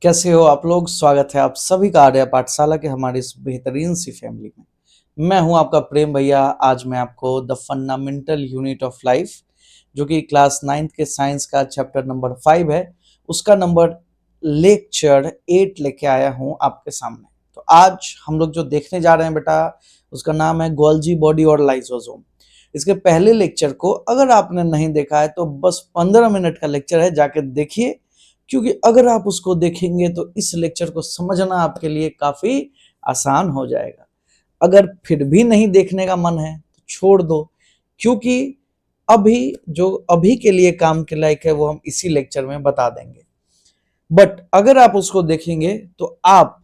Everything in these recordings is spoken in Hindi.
कैसे हो आप लोग। स्वागत है आप सभी का आर्या पाठशाला के हमारी इस बेहतरीन सी फैमिली में। मैं हूं आपका प्रेम भैया। आज मैं आपको the fundamental unit of life जो कि क्लास 9th के साइंस का चैप्टर नंबर 5 है, उसका नंबर लेक्चर 8 लेके आया हूं आपके सामने। तो आज हम लोग जो देखने जा रहे हैं बेटा, उसका नाम है गोल्जी बॉडी और लाइसोसोम। इसके पहले लेक्चर को अगर आपने नहीं देखा है तो बस 15 मिनट का लेक्चर है, जाके देखिए, क्योंकि अगर आप उसको देखेंगे तो इस लेक्चर को समझना आपके लिए काफी आसान हो जाएगा। अगर फिर भी नहीं देखने का मन है तो छोड़ दो, क्योंकि अभी जो अभी के लिए काम के लायक है वो हम इसी लेक्चर में बता देंगे। बट अगर आप उसको देखेंगे तो आप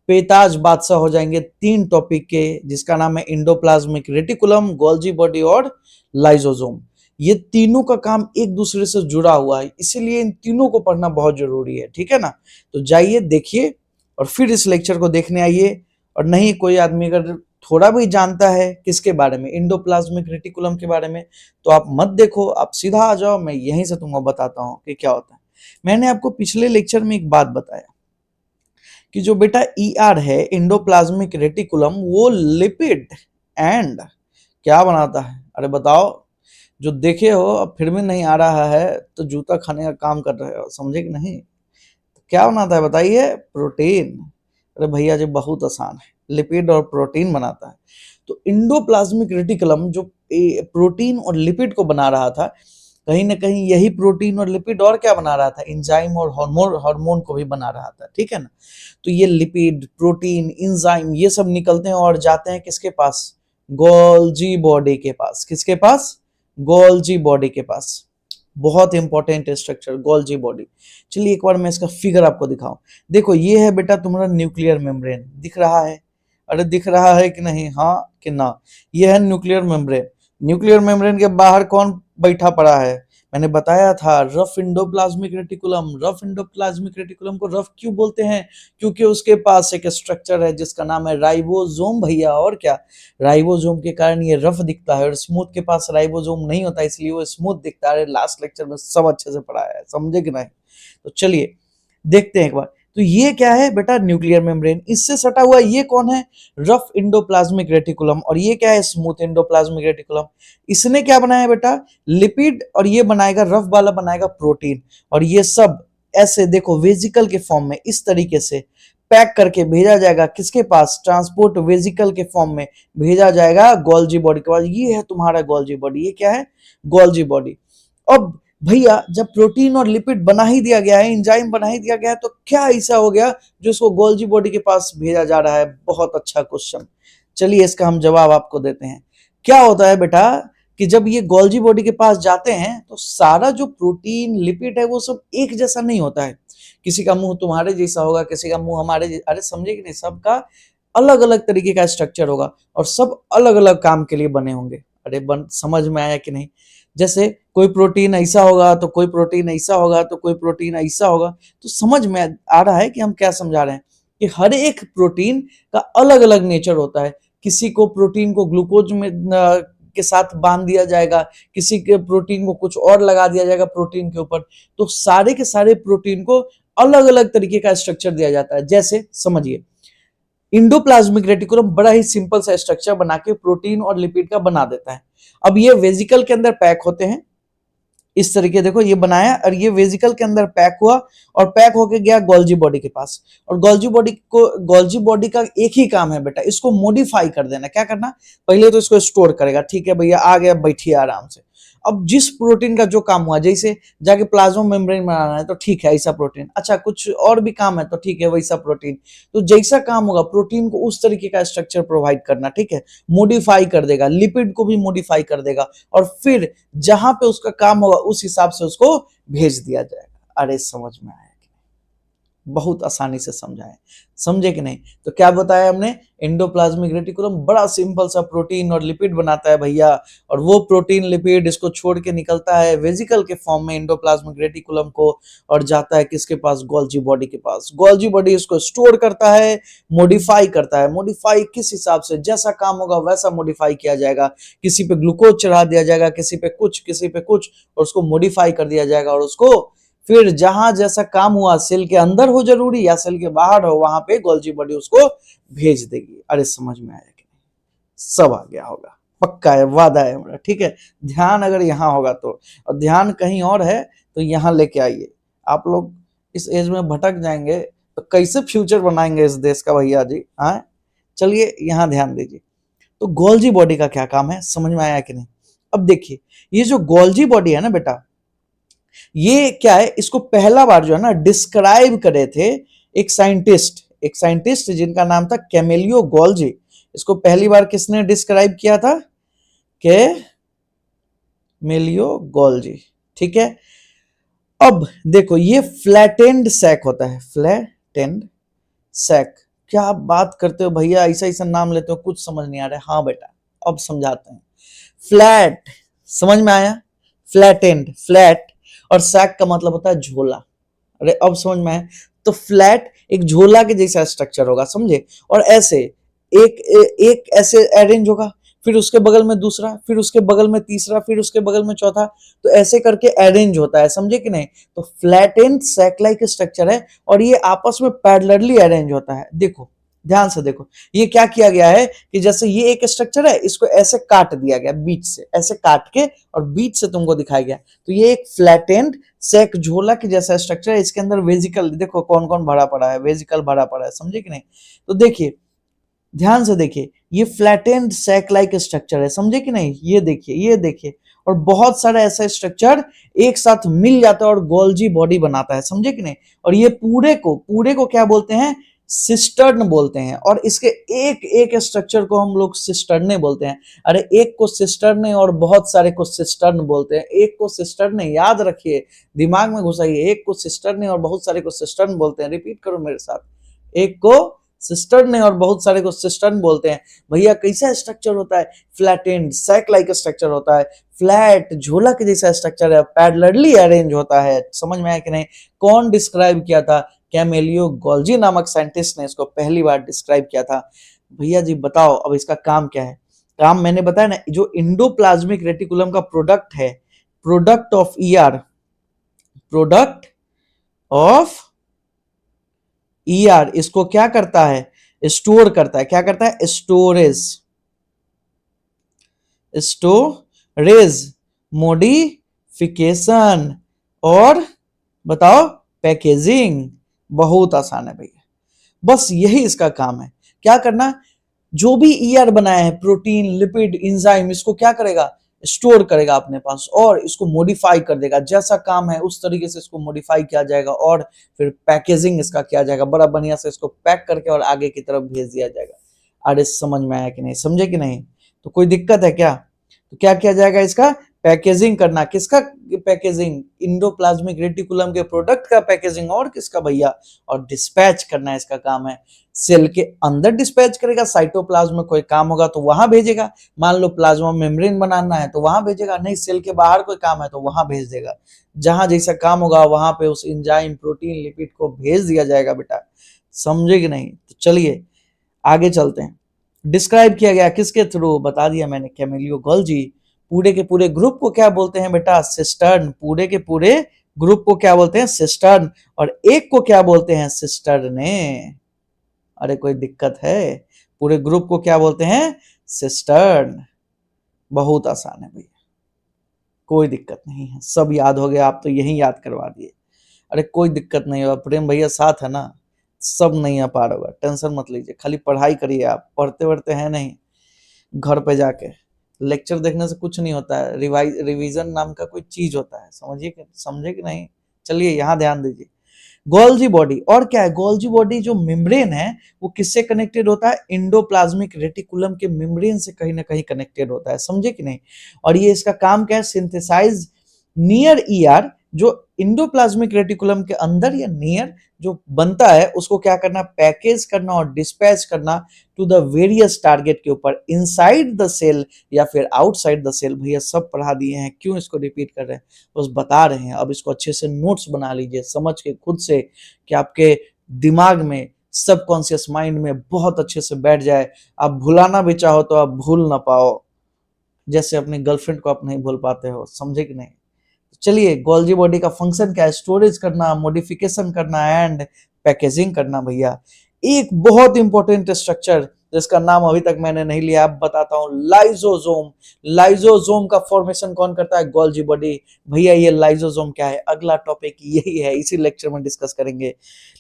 बेताज बादशाह हो जाएंगे 3 टॉपिक के, जिसका नाम है इंडोप्लाज्मिक रेटिकुलम, गोल्जी बॉडी और लाइसोसोम। ये तीनों का काम एक दूसरे से जुड़ा हुआ है, इसीलिए इन तीनों को पढ़ना बहुत जरूरी है, ठीक है ना। तो जाइए देखिए और फिर इस लेक्चर को देखने आइए। और नहीं, कोई आदमी अगर थोड़ा भी जानता है किसके बारे में, इंडोप्लाज्मिक रेटिकुलम के बारे में, तो आप मत देखो, आप सीधा आ जाओ, मैं यहीं से तुमको बताता हूँ कि क्या होता है। मैंने आपको पिछले लेक्चर में एक बात बताया कि जो बेटा ईआर है, इंडोप्लाज्मिक रेटिकुलम, वो लिपिड एंड क्या बनाता है। अरे बताओ, जो देखे हो अब फिर भी नहीं आ रहा है तो जूता खाने का काम कर रहे हो, समझे कि नहीं। तो क्या बनाता है बताइए, प्रोटीन। अरे भैया जी बहुत आसान है, लिपिड और प्रोटीन बनाता है। तो इंडोप्लाज्मिक रेटिकुलम जो प्रोटीन और लिपिड को बना रहा था, कहीं ना कहीं यही प्रोटीन और लिपिड और क्या बना रहा था, एंजाइम और हार्मोन हार्मोन को भी बना रहा था, ठीक है ना। तो ये लिपिड, प्रोटीन, एंजाइम ये सब निकलते हैं और जाते हैं किसके पास, गोल्जी बॉडी के पास। किसके पास, गोल्जी बॉडी के पास। बहुत इंपॉर्टेंट स्ट्रक्चर गोल्जी बॉडी। चलिए एक बार मैं इसका फिगर आपको दिखाऊं। देखो ये है बेटा तुम्हारा न्यूक्लियर मेम्ब्रेन, दिख रहा है। अरे दिख रहा है कि नहीं, हाँ कि ना। ये है न्यूक्लियर मेम्ब्रेन। न्यूक्लियर मेम्ब्रेन के बाहर कौन बैठा पड़ा है, मैंने बताया था, rough endoplasmic reticulum. Rough endoplasmic reticulum को रफ क्यों बोलते हैं, क्योंकि उसके पास एक स्ट्रक्चर है जिसका नाम है राइबोसोम भैया। और क्या, राइबोसोम के कारण ये रफ दिखता है, और स्मूथ के पास राइबोसोम नहीं होता, इसलिए वो स्मूथ दिखता है। लास्ट लेक्चर में सब अच्छे से पढ़ाया है, समझे कि नहीं। तो चलिए देखते हैं एक बार। तो ये क्या है बेटा, न्यूक्लियर मेम्ब्रेन। इससे सटा हुआ ये कौन है, रफ इंडोप्लाज्मिक रेटिकुलम। और ये क्या है, स्मूथ इंडोप्लाज्मिक रेटिकुलम। इसने क्या बनाया बेटा, लिपिड, और ये बनाएगा रफ वाला बनाएगा प्रोटीन। और ये सब ऐसे देखो वेजिकल के फॉर्म में इस तरीके से पैक करके भेजा जाएगा किसके पास, ट्रांसपोर्ट वेजिकल के फॉर्म में भेजा जाएगा गोल्जी बॉडी के पास। ये है तुम्हारा गोल्जी बॉडी। ये क्या है, गोल्जी बॉडी। अब भैया जब प्रोटीन और लिपिड बना ही दिया गया है, एंजाइम बना ही दिया गया है, तो क्या ऐसा हो गया जो इसको गोल्जी बॉडी के पास भेजा जा रहा है। बहुत अच्छा क्वेश्चन। चलिए इसका हम जवाब आपको देते हैं। क्या होता है बेटा कि जब ये गोल्जी बॉडी के पास जाते हैं तो सारा जो प्रोटीन लिपिड है वो सब एक जैसा नहीं होता है। किसी का मुंह तुम्हारे जैसा होगा, किसी का मुंह हमारे जैसा, अरे समझे कि नहीं, सबका अलग अलग तरीके का स्ट्रक्चर होगा और सब अलग अलग काम के लिए बने होंगे। अरे समझ में आया कि नहीं। जैसे कोई प्रोटीन ऐसा होगा तो कोई प्रोटीन ऐसा होगा तो कोई प्रोटीन ऐसा होगा। तो समझ में आ रहा है कि हम क्या समझा रहे हैं, कि हर एक प्रोटीन का अलग अलग नेचर होता है। किसी को प्रोटीन को ग्लूकोज में के साथ बांध दिया जाएगा, किसी के प्रोटीन को कुछ और लगा दिया जाएगा प्रोटीन के ऊपर। तो सारे के सारे प्रोटीन को अलग अलग तरीके का स्ट्रक्चर दिया जाता है। जैसे समझिए, इंडोप्लाज्मिक रेटिकुलम बड़ा ही सिंपल सा स्ट्रक्चर बना के प्रोटीन और लिपिड का बना देता है। अब ये वेजिकल के अंदर पैक होते हैं इस तरीके, देखो ये बनाया और ये वेजिकल के अंदर पैक हुआ और पैक होके गया गोल्जी बॉडी के पास। और गोल्जी बॉडी का एक ही काम है बेटा, इसको मॉडिफाई कर देना। क्या करना, पहले तो इसको स्टोर करेगा, ठीक है भैया आ गया, बैठिए आराम से। अब जिस प्रोटीन का जो काम हुआ, जैसे जाके प्लाज्मा मेम्ब्रेन बनाना है तो ठीक है ऐसा प्रोटीन, अच्छा कुछ और भी काम है तो ठीक है वैसा प्रोटीन। तो जैसा काम होगा प्रोटीन को उस तरीके का स्ट्रक्चर प्रोवाइड करना, ठीक है, मॉडिफाई कर देगा, लिपिड को भी मॉडिफाई कर देगा, और फिर जहां पे उसका काम होगा उस हिसाब से उसको भेज दिया जाएगा। अरे समझ में आया, बहुत आसानी से समझाएं, समझे कि नहीं। तो क्या बताया हमने, इंडोप्लाज्मिक रेटिकुलम बड़ा सिंपल सा प्रोटीन और लिपिड बनाता है भैया, और वो प्रोटीन लिपिड इसको छोड़ के निकलता है वेजिकल के फॉर्म में इंडोप्लाज्मिक रेटिकुलम को, और जाता है किसके पास, गोल्जी बॉडी के पास। गोल्जी बॉडी इसको स्टोर करता है, मॉडिफाई करता है। मॉडिफाई किस हिसाब से, जैसा काम होगा वैसा मॉडिफाई किया जाएगा। किसी पे ग्लूकोज चढ़ा दिया जाएगा, किसी पे कुछ, किसी पे कुछ, और उसको मॉडिफाई कर दिया जाएगा और उसको फिर जहां जैसा काम हुआ, सेल के अंदर हो जरूरी या सेल के बाहर हो, वहां पे गोल्जी बॉडी उसको भेज देगी। अरे समझ में आया कि नहीं? सब आ गया होगा, पक्का है, वादा है हमारा, ठीक है। ध्यान अगर यहाँ होगा तो, और ध्यान कहीं और है तो यहाँ लेके आइए। आप लोग इस एज में भटक जाएंगे तो कैसे फ्यूचर बनाएंगे इस देश का भैया जी? हाँ, चलिए यहाँ ध्यान दीजिए। तो गोल्जी बॉडी का क्या काम है, समझ में आया कि नहीं? अब देखिए, ये जो गोल्जी बॉडी है ना बेटा, ये क्या है, इसको पहला बार जो है ना डिस्क्राइब करे थे एक साइंटिस्ट जिनका नाम था कैमेलियो गोल्जी। इसको पहली बार किसने डिस्क्राइब किया था? कैमेलियो गोल्जी, ठीक है। अब देखो, ये फ्लैटेंड सैक होता है, फ्लैटेंड सैक। क्या आप बात करते हो भैया, ऐसा ऐसा नाम लेते हो, कुछ समझ नहीं आ रहा है। हाँ बेटा, अब समझाते हैं। फ्लैट, समझ में आया? फ्लैटेंड, फ्लैट, और सैक का मतलब होता है झोला। अरे अब समझ में आया? तो फ्लैट एक झोला के जैसा स्ट्रक्चर होगा, समझे? और ऐसे एक एक ऐसे अरेंज होगा, फिर उसके बगल में दूसरा, फिर उसके बगल में तीसरा, फिर उसके बगल में चौथा, तो ऐसे करके अरेंज होता है, समझे कि नहीं? तो flat and sac like structure है, और ये आपस में पैरेलली अरेंज होता है। देखो, ध्यान से देखो, ये क्या किया गया है कि जैसे ये एक स्ट्रक्चर है, इसको ऐसे काट दिया गया बीच से, ऐसे काट के और बीच से तुमको दिखाया गया। तो ये एक फ्लैट एंड सैक झोला के जैसा स्ट्रक्चर है। इसके अंदर वेजिकल देखो कौन कौन भरा पड़ा है, वेजिकल भरा पड़ा है, समझे कि नहीं? तो देखिए, ध्यान से देखिए, ये फ्लैटेंड सैक लाइक स्ट्रक्चर है, समझे कि नहीं? ये देखिए, ये देखिए, और बहुत सारा ऐसा स्ट्रक्चर एक साथ मिल जाता है और गोल्जी बॉडी बनाता है, समझे कि नहीं? और ये पूरे को क्या बोलते हैं? सिस्टर्न बोलते हैं। और इसके एक एक स्ट्रक्चर को हम लोग सिस्टर्ने बोलते हैं। अरे एक को सिस्टर्ने और बहुत सारे को सिस्टर्न बोलते हैं। एक को सिस्टर्ने याद रखिए, दिमाग में घुसाइए, एक को सिस्टर्ने और बहुत सारे को सिस्टर्न बोलते हैं। रिपीट करो मेरे साथ, एक को सिस्टर्न और बहुत सारे को सिस्टर्न बोलते हैं। भैया कैसा स्ट्रक्चर होता है? फ्लैटेंड सैक लाइक स्ट्रक्चर होता है, फ्लैट झोला के जैसा स्ट्रक्चर है, पैरेलली अरेंज होता है। समझ में आया कि नहीं? कौन डिस्क्राइब किया था? कैमेलियो गोल्जी नामक साइंटिस्ट ने इसको पहली बार डिस्क्राइब किया था। भैया जी बताओ, अब इसका काम क्या है? काम मैंने बताया ना, जो इंडोप्लाज्मिक रेटिकुलम का प्रोडक्ट है, product of ER, product of ER, इसको क्या करता है? स्टोर करता है। क्या करता है? स्टोरेज, स्टोरेज, मॉडिफिकेशन, और बताओ पैकेजिंग। बहुत आसान है भैया, बस यही इसका काम है। क्या करना? जो भी ईआर बनाया है, प्रोटीन, लिपिड, एंजाइम, इसको क्या करेगा? स्टोर करेगा अपने पास, और इसको मॉडिफाई कर देगा। जैसा काम है उस तरीके से इसको मॉडिफाई किया जाएगा, और फिर पैकेजिंग इसका किया जाएगा, बड़ा बढ़िया से इसको पैक करके और आगे की तरफ भेज दिया जाएगा। अरे समझ में आया कि नहीं? समझे कि नहीं? तो कोई दिक्कत है क्या? तो क्या किया जाएगा? इसका पैकेजिंग करना। किसका पैकेजिंग? इंडोप्लाज्मिक रेटिकुलम के प्रोडक्ट का पैकेजिंग। और किसका भैया? और डिस्पैच करना इसका काम है। सेल के अंदर डिस्पैच करेगा, साइटोप्लाज्म में कोई काम होगा तो वहां भेजेगा। मान लो प्लाज्मा मेम्ब्रेन बनाना है तो वहां भेजेगा, नहीं सेल के बाहर कोई काम है तो वहां भेज देगा। जहां जैसा काम होगा वहां पे उस एंजाइम, प्रोटीन, लिपिड को भेज दिया जाएगा बेटा। समझे कि नहीं? तो चलिए आगे चलते हैं। डिस्क्राइब किया गया किसके थ्रू? बता दिया मैंने, कैमेलियो गोल्जी। पूरे के पूरे ग्रुप को क्या बोलते हैं बेटा? सिस्टर्न। पूरे के पूरे ग्रुप को क्या बोलते हैं? सिस्टर्न। और एक को क्या बोलते हैं? सिस्टर्ने। अरे कोई दिक्कत है? पूरे ग्रुप को क्या बोलते हैं? सिस्टर्न। बहुत आसान है भैया, कोई दिक्कत नहीं है, सब याद हो गया, आप तो यही याद करवा दिए। अरे कोई दिक्कत नहीं होगा, प्रेम भैया साथ है ना, सब नहीं आ पा रहा होगा, टेंशन मत लीजिए। खाली पढ़ाई करिए, आप पढ़ते वढ़ते हैं नहीं, घर पे जाके लेक्चर देखने से कुछ नहीं होता है। रिवीजन नाम का कोई चीज होता है, समझिए, समझे कि नहीं? चलिए यहाँ ध्यान दीजिए। गोल्जी बॉडी, और क्या है? गोल्जी बॉडी जो मेम्ब्रेन है वो किससे कनेक्टेड होता है? इंडोप्लाज्मिक रेटिकुलम के मेम्ब्रेन से कहीं ना कहीं कनेक्टेड होता है, समझे कि नहीं? और ये इसका काम क्या है? सिंथेसाइज नियर ईआर, जो इंडोप्लाज्मिक रेटिकुलम के अंदर या नियर जो बनता है उसको क्या करना? पैकेज करना और डिस्पैच करना टू द वेरियस टारगेट के ऊपर, इनसाइड द सेल या फिर आउटसाइड द सेल। भैया सब पढ़ा दिए हैं, क्यों इसको रिपीट कर रहे हैं? बस बता रहे हैं। अब इसको अच्छे से नोट्स बना लीजिए, समझ के खुद से, कि आपके दिमाग में, सबकॉन्शियस माइंड में बहुत अच्छे से बैठ जाए। आप भुलाना भी चाहो तो आप भूल ना पाओ, जैसे अपनी गर्लफ्रेंड को आप नहीं भूल पाते हो, समझे कि नहीं? चलिए, गोल्जी बॉडी का फंक्शन क्या है? स्टोरेज करना, मॉडिफिकेशन करना एंड पैकेजिंग करना भैया। एक बहुत इंपॉर्टेंट स्ट्रक्चर जिसका नाम अभी तक मैंने नहीं लिया, अब बताता हूं, लाइजोसोम। लाइजोसोम का फॉर्मेशन कौन करता है? Golgi body. भैया ये लाइजोसोम क्या है? अगला टॉपिक यही है, इसी लेक्चर में डिस्कस करेंगे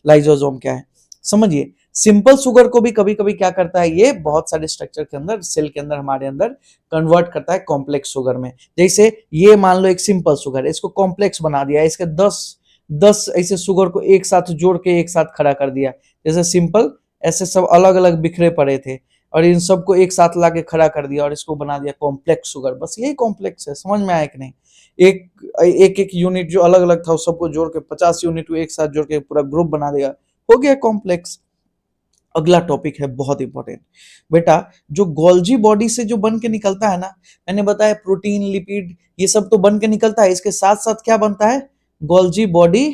लाइजोसोम क्या है। समझिए, सिंपल शुगर को भी कभी कभी क्या करता है, ये बहुत सारे स्ट्रक्चर के अंदर, सेल के अंदर, हमारे अंदर कन्वर्ट करता है कॉम्प्लेक्स शुगर में। जैसे ये मान लो एक सिंपल शुगर है, इसको कॉम्प्लेक्स बना दिया, इसके 10 ऐसे शुगर को एक साथ जोड़ के एक साथ खड़ा कर दिया। जैसे सिंपल ऐसे सब अलग अलग बिखरे पड़े थे और इन सबको एक साथ लाके खड़ा कर दिया और इसको बना दिया कॉम्प्लेक्स शुगर। बस यही कॉम्प्लेक्स है। समझ में आया कि नहीं? एक यूनिट जो अलग अलग था, उस सबको जोड़ के 50 यूनिट को एक साथ जोड़ के पूरा ग्रुप बना दिया, हो गया कॉम्प्लेक्स। अगला टॉपिक है बहुत इंपॉर्टेंट बेटा, जो गोल्जी बॉडी से जो बन के निकलता है ना, मैंने बताया प्रोटीन, लिपिड, ये सब तो बन के निकलता है, इसके साथ साथ क्या बनता है? Golgi body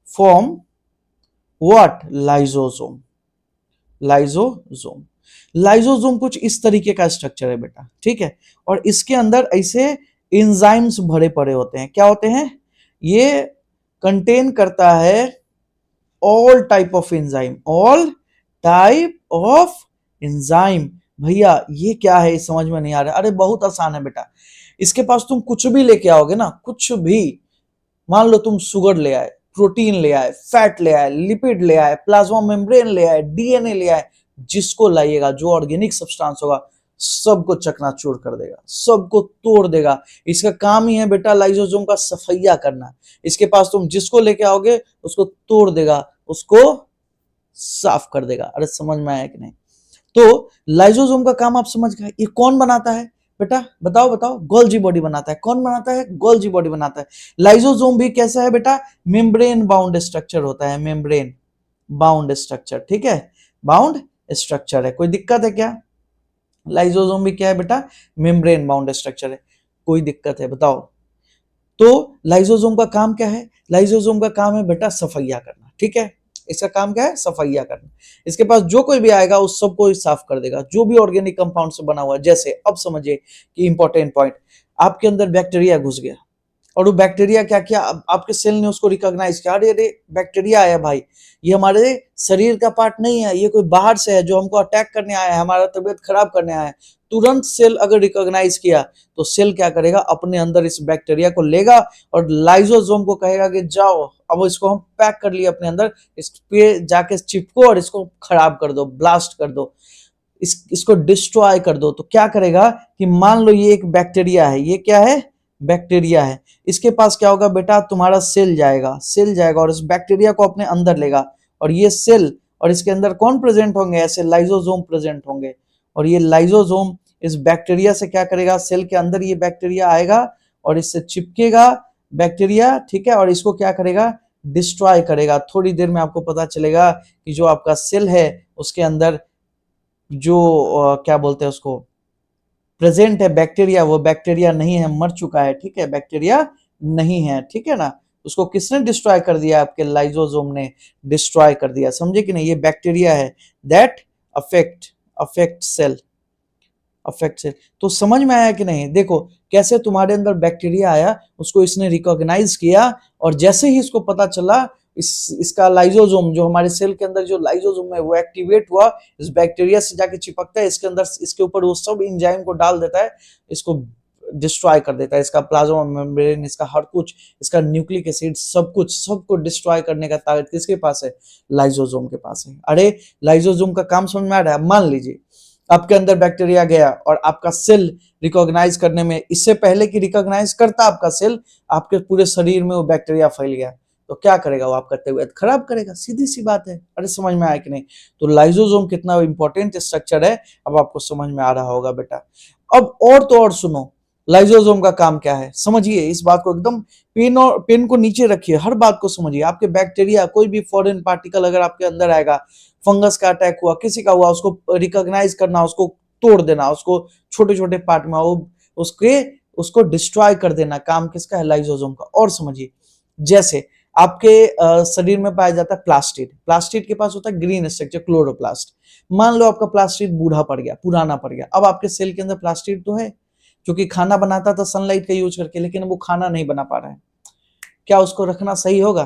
form what? Lysosome. Lysosome. Lysosome कुछ इस तरीके का स्ट्रक्चर है बेटा, ठीक है। और इसके अंदर ऐसे एंजाइम्स भरे पड़े होते हैं। क्या होते हैं? ये कंटेन करता है all type of enzyme, all type of enzyme. भैया ये क्या है, समझ में नहीं आ रहा? अरे बहुत आसान है बेटा, इसके पास तुम कुछ भी लेके आओगे ना, कुछ भी, मान लो तुम शुगर ले आए, प्रोटीन ले आए, फैट ले आए, लिपिड ले आए, प्लाज्मा मेम्ब्रेन ले आए, डीएनए ले आए, जिसको लाइएगा, जो ऑर्गेनिक सब्सटेंस होगा, सबको चकनाचूर कर देगा, सबको तोड़ देगा। इसका काम ही है बेटा लाइसोसोम का सफैया करना। इसके पास तुम जिसको लेके आओगे उसको तोड़ देगा, उसको साफ कर देगा। अरे समझ में आया कि नहीं? तो लाइसोसोम का काम आप समझ गए। ये कौन बनाता है बेटा? बताओ बताओ। गोल्जी बॉडी बनाता है। कौन बनाता है? गोल्जी बॉडी बनाता है। लाइसोसोम भी कैसा है बेटा? मेम्ब्रेन बाउंड स्ट्रक्चर होता है, मेम्ब्रेन बाउंड स्ट्रक्चर, ठीक है, बाउंड स्ट्रक्चर है। कोई दिक्कत है क्या? लाइसोसोम भी क्या है बेटा? मेम्ब्रेन बाउंड स्ट्रक्चर है। कोई दिक्कत है बताओ? तो लाइसोसोम का काम क्या है? लाइसोसोम का काम है बेटा सफैया करना, ठीक है। इसका काम क्या है? सफैया करना। इसके पास जो कोई भी आएगा उस सबको साफ कर देगा, जो भी ऑर्गेनिक कंपाउंड से बना हुआ है। जैसे अब समझिए कि इंपॉर्टेंट पॉइंट, आपके अंदर बैक्टीरिया घुस गया और वो बैक्टीरिया क्या किया, आपके सेल ने उसको रिकॉग्नाइज किया, अरे अरे बैक्टीरिया आया भाई, ये हमारे शरीर का पार्ट नहीं है, ये कोई बाहर से है जो हमको अटैक करने आया है, हमारा तबीयत खराब करने आया है। तुरंत सेल अगर रिकॉग्नाइज किया तो सेल क्या करेगा, अपने अंदर इस बैक्टीरिया को लेगा और लाइसोसोम को कहेगा कि जाओ, अब इसको हम पैक कर लिए अपने अंदर, इस पे जाके चिपको और इसको खराब कर दो, ब्लास्ट कर दो, इसको डिस्ट्रॉय कर दो। तो क्या करेगा कि मान लो ये एक बैक्टीरिया है, ये क्या है? बैक्टीरिया है। इसके पास क्या होगा बेटा? तुम्हारा सेल जाएगा, सेल जाएगा और इस बैक्टीरिया को अपने अंदर लेगा, और ये सेल और इसके अंदर कौन प्रेजेंट होंगे? ऐसे लाइसोसोम प्रेजेंट होंगे। और ये लाइसोसोम इस बैक्टीरिया से क्या करेगा? सेल के अंदर ये बैक्टीरिया आएगा और इससे चिपकेगा बैक्टीरिया, ठीक है, और इसको क्या करेगा? डिस्ट्रॉय करेगा। थोड़ी देर में आपको पता चलेगा कि जो आपका सेल है उसके अंदर जो क्या बोलते हैं उसको, प्रेजेंट है बैक्टीरिया, वो बैक्टीरिया नहीं है, मर चुका है, ठीक है, बैक्टीरिया नहीं है, ठीक है ना। उसको किसने डिस्ट्रॉय कर दिया? आपके लाइसोसोम ने डिस्ट्रॉय कर दिया। समझे कि नहीं? ये बैक्टीरिया है that affect cell, affect cell. तो समझ में आया कि नहीं? देखो कैसे तुम्हारे अंदर बैक्टीरिया आया, उसको इसने रिकॉग्नाइज किया, और जैसे ही इसको पता चला इसका लाइसोसोम, जो हमारे सेल के अंदर जो लाइसोसोम है वो एक्टिवेट हुआ, इस बैक्टीरिया से जाके चिपकता है इसके अंदर, इसके ऊपर वो सब एंजाइम को डाल देता है, इसको डिस्ट्रॉय कर देता है। इसका प्लाज्मा मेम्ब्रेन, इसका हर कुछ, इसका न्यूक्लिक एसिड, सब कुछ, सबको डिस्ट्रॉय करने का ताकत किसके पास है? लाइसोसोम के पास है। अरे लाइसोसोम का काम समझ में आ रहा है? मान लीजिए आपके अंदर बैक्टीरिया गया और आपका सेल रिकॉग्नाइज करने में, इससे पहले कि रिकॉग्नाइज करता आपका सेल, आपके पूरे शरीर में वो बैक्टीरिया फैल गया, तो क्या करेगा? वो आपका तबीयत खराब करेगा, सीधी सी बात है। अरे समझ में आया कि नहीं? तो लाइसोसोम कितना इंपॉर्टेंट स्ट्रक्चर है, अब आपको समझ में आ रहा होगा बेटा। अब और तो और सुनो, लाइसोसोम का काम क्या है, समझिए इस बात को एकदम, पेन को नीचे रखिए, हर बात को समझिए। आपके बैक्टीरिया, कोई भी फॉरेन पार्टिकल अगर आपके अंदर आएगा, फंगस का अटैक हुआ, किसी का हुआ, उसको रिकॉग्नाइज करना, उसको तोड़ देना, उसको छोटे छोटे पार्ट में उसको डिस्ट्रॉय कर देना, काम किसका है? लाइसोसोम का। और समझिए, जैसे आपके शरीर में पाया जाता है प्लास्टिड, प्लास्टिड के पास होता है ग्रीन स्ट्रक्चर, क्लोरोप्लास्ट। मान लो आपका प्लास्टिड बूढ़ा पड़ गया, पुराना पड़ गया, अब आपके सेल के अंदर प्लास्टिड तो है, क्योंकि खाना बनाता था सनलाइट का यूज करके, लेकिन वो खाना नहीं बना पा रहा है, क्या उसको रखना सही होगा?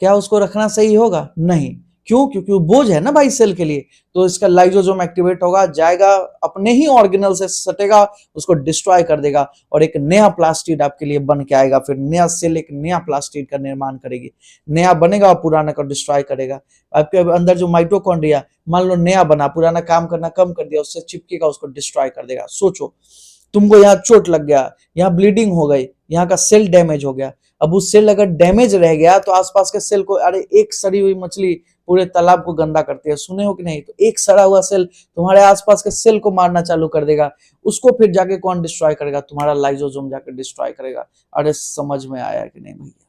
क्या उसको रखना सही होगा? नहीं। क्यों? क्योंकि वो बोझ है ना भाई सेल के लिए। तो इसका लाइसोसोम एक्टिवेट होगा, जाएगा अपने ही ऑर्गेनल से सटेगा, उसको डिस्ट्रॉय कर देगा और एक नया प्लास्टिड आपके लिए बन के आएगा। फिर नया सेल एक नया प्लास्टिड का निर्माण करेगी, नया बनेगा और पुराना को डिस्ट्रॉय करेगा। आपके अंदर जो माइटोकॉन्ड्रिया मान लो नया बना, पुराना काम करना कम कर दिया, उससे चिपकेगा, उसको डिस्ट्रॉय कर देगा। सोचो तुमको यहाँ चोट लग गया, यहाँ ब्लीडिंग हो गई, यहाँ का सेल डैमेज हो गया। अब वो सेल अगर डैमेज रह गया तो आसपास के सेल को, अरे एक सड़ी हुई मछली पूरे तालाब को गंदा करती है, सुने हो कि नहीं? तो एक सड़ा हुआ सेल तुम्हारे आसपास के सेल को मारना चालू कर देगा। उसको फिर जाके कौन डिस्ट्रॉय करेगा? तुम्हारा लाइसोसोम जाके डिस्ट्रॉय करेगा। अरे समझ में आया कि नहीं भैया?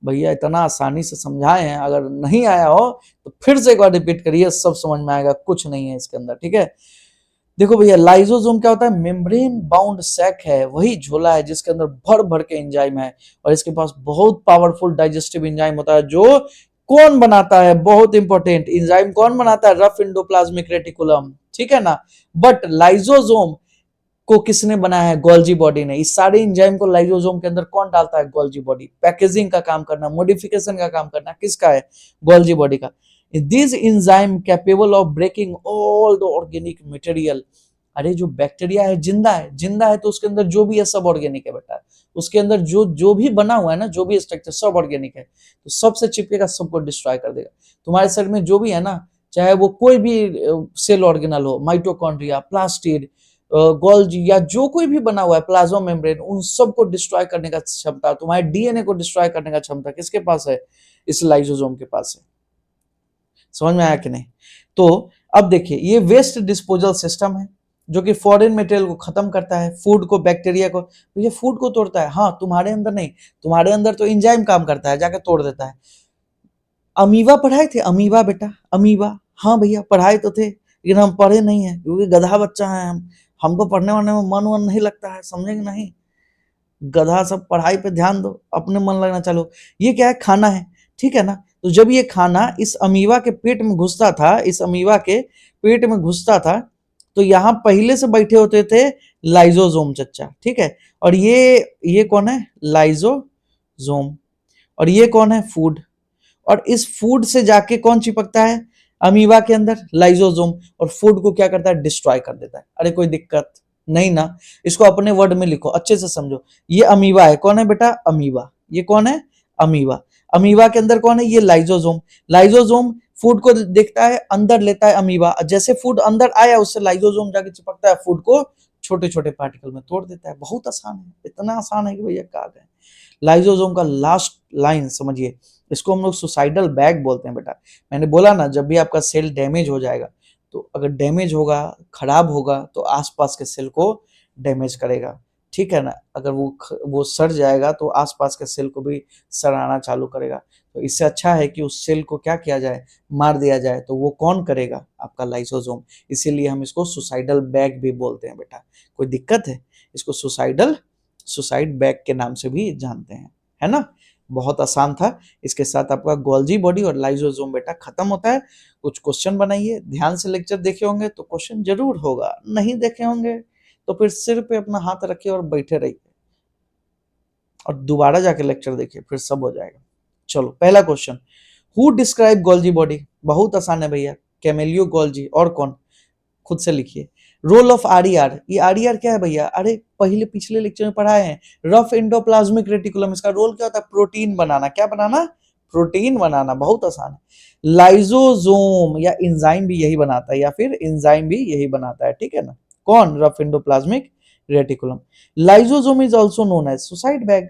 भैया इतना आसानी से समझाए हैं, अगर नहीं आया हो तो फिर से एक बार रिपीट करिए, सब समझ में आएगा। कुछ नहीं है इसके अंदर, ठीक है? देखो भैया, लाइसोसोम क्या होता है? मेम्ब्रेन बाउंड सैक है, वही झोला है जिसके अंदर भर भर के एंजाइम है और इसके पास बहुत पावरफुल डाइजेस्टिव एंजाइम होता है। जो कौन बनाता है? बहुत इंपॉर्टेंट, एंजाइम कौन बनाता है? रफ एंडोप्लाज्मिक रेटिकुलम, ठीक है ना? बट लाइसोसोम को किसने बनाया है? गोल्जी बॉडी ने। इस सारे एंजाइम को लाइसोसोम के अंदर कौन डालता है? Golgi body. पैकेजिंग का काम करना, मॉडिफिकेशन का काम करना किसका है? गोल्जी बॉडी का। This enzyme capable of breaking all the organic material. अरे जो बैक्टीरिया है जिंदा है, जिंदा है तो उसके अंदर जो भी है सब ऑर्गेनिक है बेटा। उसके अंदर जो जो भी बना हुआ है ना, जो भी स्ट्रक्चर सब ऑर्गेनिक है, तो सबसे चिपकेगा, सबको डिस्ट्रॉय कर देगा। तुम्हारे शरीर में जो भी है ना, चाहे वो कोई भी सेल ऑर्गेनल हो, माइटोकॉन्ड्रिया, प्लास्टिड, गोल्जी या जो कोई भी बना हुआ है, प्लाज्मा मेम्ब्रेन, उन सबको डिस्ट्रॉय करने का क्षमता, तुम्हारे डीएनए को डिस्ट्रॉय करने का क्षमता किसके पास है? इस लाइसोसोम के पास है। समझ में आया कि नहीं? तो अब देखिए, ये वेस्ट डिस्पोजल सिस्टम है जो कि फॉरेन मटेरियल को खत्म करता है, फूड को, बैक्टीरिया को। तो ये फूड को तोड़ता है, हाँ, तुम्हारे अंदर नहीं। तुम्हारे अंदर तो एंजाइम काम करता है, जाके तोड़ देता है। अमीबा पढ़ाए थे? अमीबा बेटा, अमीबा। हाँ भैया पढ़ाए तो थे, लेकिन हम पढ़े नहीं है क्योंकि गधा बच्चा है हम। हमको पढ़ने वढ़ने में मन वन नहीं लगता है, समझे कि नहीं? गधा सब, पढ़ाई पे ध्यान दो, अपने मन लगना चालू। ये क्या है? खाना है, ठीक है ना? तो जब ये खाना इस अमीबा के पेट में घुसता था, इस अमीबा के पेट में घुसता था, तो यहाँ पहले से बैठे होते थे लाइसोसोम चच्चा, ठीक है? और ये कौन है? लाइसोसोम। और ये कौन है? फूड। और इस फूड से जाके कौन चिपकता है अमीबा के अंदर? लाइसोसोम। और फूड को क्या करता है? डिस्ट्रॉय कर देता है। अरे कोई दिक्कत नहीं ना? इसको अपने वर्ड में लिखो, अच्छे से समझो। ये अमीबा है, कौन है बेटा? अमीबा। ये कौन है? अमीबा। अमीबा के अंदर कौन है? ये लाइसोसोम। लाइसोसोम फूड को देखता है, अंदर लेता है अमीबा। जैसे फूड अंदर आया, उससे लाइसोसोम जाके चिपकता है, फूड को छोटे छोटे पार्टिकल में तोड़ देता है। बहुत आसान है, इतना आसान है कि भैया क्या कहें। लाइसोसोम का लास्ट लाइन समझिए, इसको हम लोग सुसाइडल बैग बोलते हैं बेटा। मैंने बोला ना, जब भी आपका सेल डैमेज हो जाएगा, तो अगर डैमेज होगा, खराब होगा, तो आसपास के सेल को डैमेज करेगा, ठीक है ना? अगर वो सड़ जाएगा तो आसपास के सेल को भी सड़ाना चालू करेगा। तो इससे अच्छा है कि उस सेल को क्या किया जाए? मार दिया जाए। तो वो कौन करेगा? आपका लाइसोसोम। इसीलिए हम इसको सुसाइडल बैग भी बोलते हैं बेटा। कोई दिक्कत है? इसको सुसाइड बैग के नाम से भी जानते हैं, है ना? बहुत आसान था। इसके साथ आपका गोल्जी बॉडी और लाइसोसोम बेटा खत्म होता है। कुछ क्वेश्चन बनाइए, ध्यान से लेक्चर देखे होंगे तो क्वेश्चन जरूर होगा, नहीं देखे होंगे तो फिर सिर पे अपना हाथ रखिए और बैठे रहिए और दोबारा जाके लेक्चर देखिए, फिर सब हो जाएगा। चलो पहला question, who describe Golgi body? बहुत आसान है भैया, कैमेलियो गोल्जी। और कौन? खुद से लिखिए। रोल ऑफ आरईआर, ये आरईआर क्या है भैया? अरे पहले पिछले लेक्चर में पढ़ाए हैं, रफ एंडोप्लाज्मिक रेटिकुलम। इसका रोल क्या होता है? प्रोटीन बनाना। क्या बनाना? प्रोटीन बनाना। बहुत आसान है। लाइसोसोम या एंजाइम भी यही बनाता है, या फिर एंजाइम भी यही बनाता है, ठीक है ना? कौन? Rough endoplasmic reticulum. Lysosome is also known as suicide bag.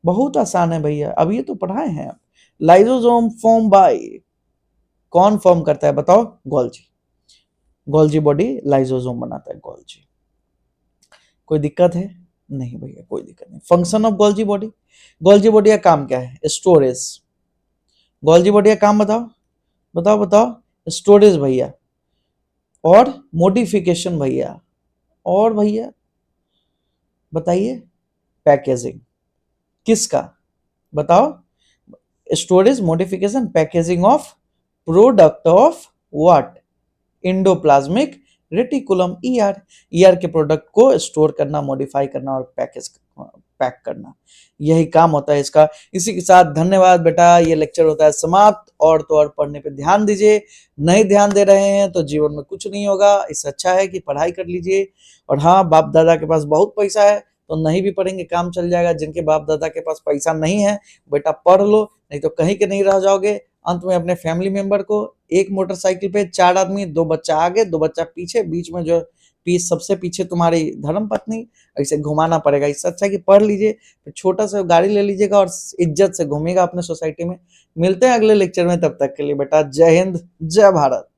बहुत आसान है भैया, अब ये तो पढ़ाए हैं। लाइसोसोम फॉर्म बाय, कौन फॉर्म करता है बताओ? गोल्जी। गोल्जी बॉडी लाइसोसोम बनाता है, गोल्जी। कोई दिक्कत है? नहीं भैया कोई दिक्कत नहीं। Function of Golgi body, Golgi body का काम क्या है? स्टोरेज। गोल्जी बॉडी का काम बताओ, बताओ बताओ। स्टोरेज भैया, और मॉडिफिकेशन भैया, और भैया बताइए, पैकेजिंग। किसका? बताओ। Storage, modification, packaging of product of what? Endoplasmic reticulum, ER. ER के प्रोडक्ट को स्टोर करना, मॉडिफाई करना और पैक करना, यही काम होता है इसका। इसी के साथ धन्यवाद बेटा, ये लेक्चर होता है समाप्त। और तो और पढ़ने पे ध्यान दीजिए, नहीं ध्यान दे रहे हैं तो जीवन में कुछ नहीं होगा। इससे अच्छा है कि पढ़ाई कर लीजिए। और हाँ, बाप दादा के पास बहुत पैसा है तो नहीं भी पढ़ेंगे काम चल जाएगा। जिनके बाप दादा के पास पैसा नहीं है बेटा पढ़ लो, नहीं तो कहीं के नहीं रह जाओगे। अंत में अपने फैमिली मेंबर को, एक मोटरसाइकिल पे 4 आदमी, 2 बच्चा आगे 2 बच्चा पीछे, बीच में जो सबसे पीछे तुम्हारी धर्म पत्नी, ऐसे घुमाना पड़ेगा। इससे अच्छा है कि पढ़ लीजिए, फिर छोटा सा गाड़ी ले लीजिएगा और इज्जत से घूमिएगा अपने सोसाइटी में। मिलते हैं अगले लेक्चर में, तब तक के लिए बेटा जय हिंद, जय भारत।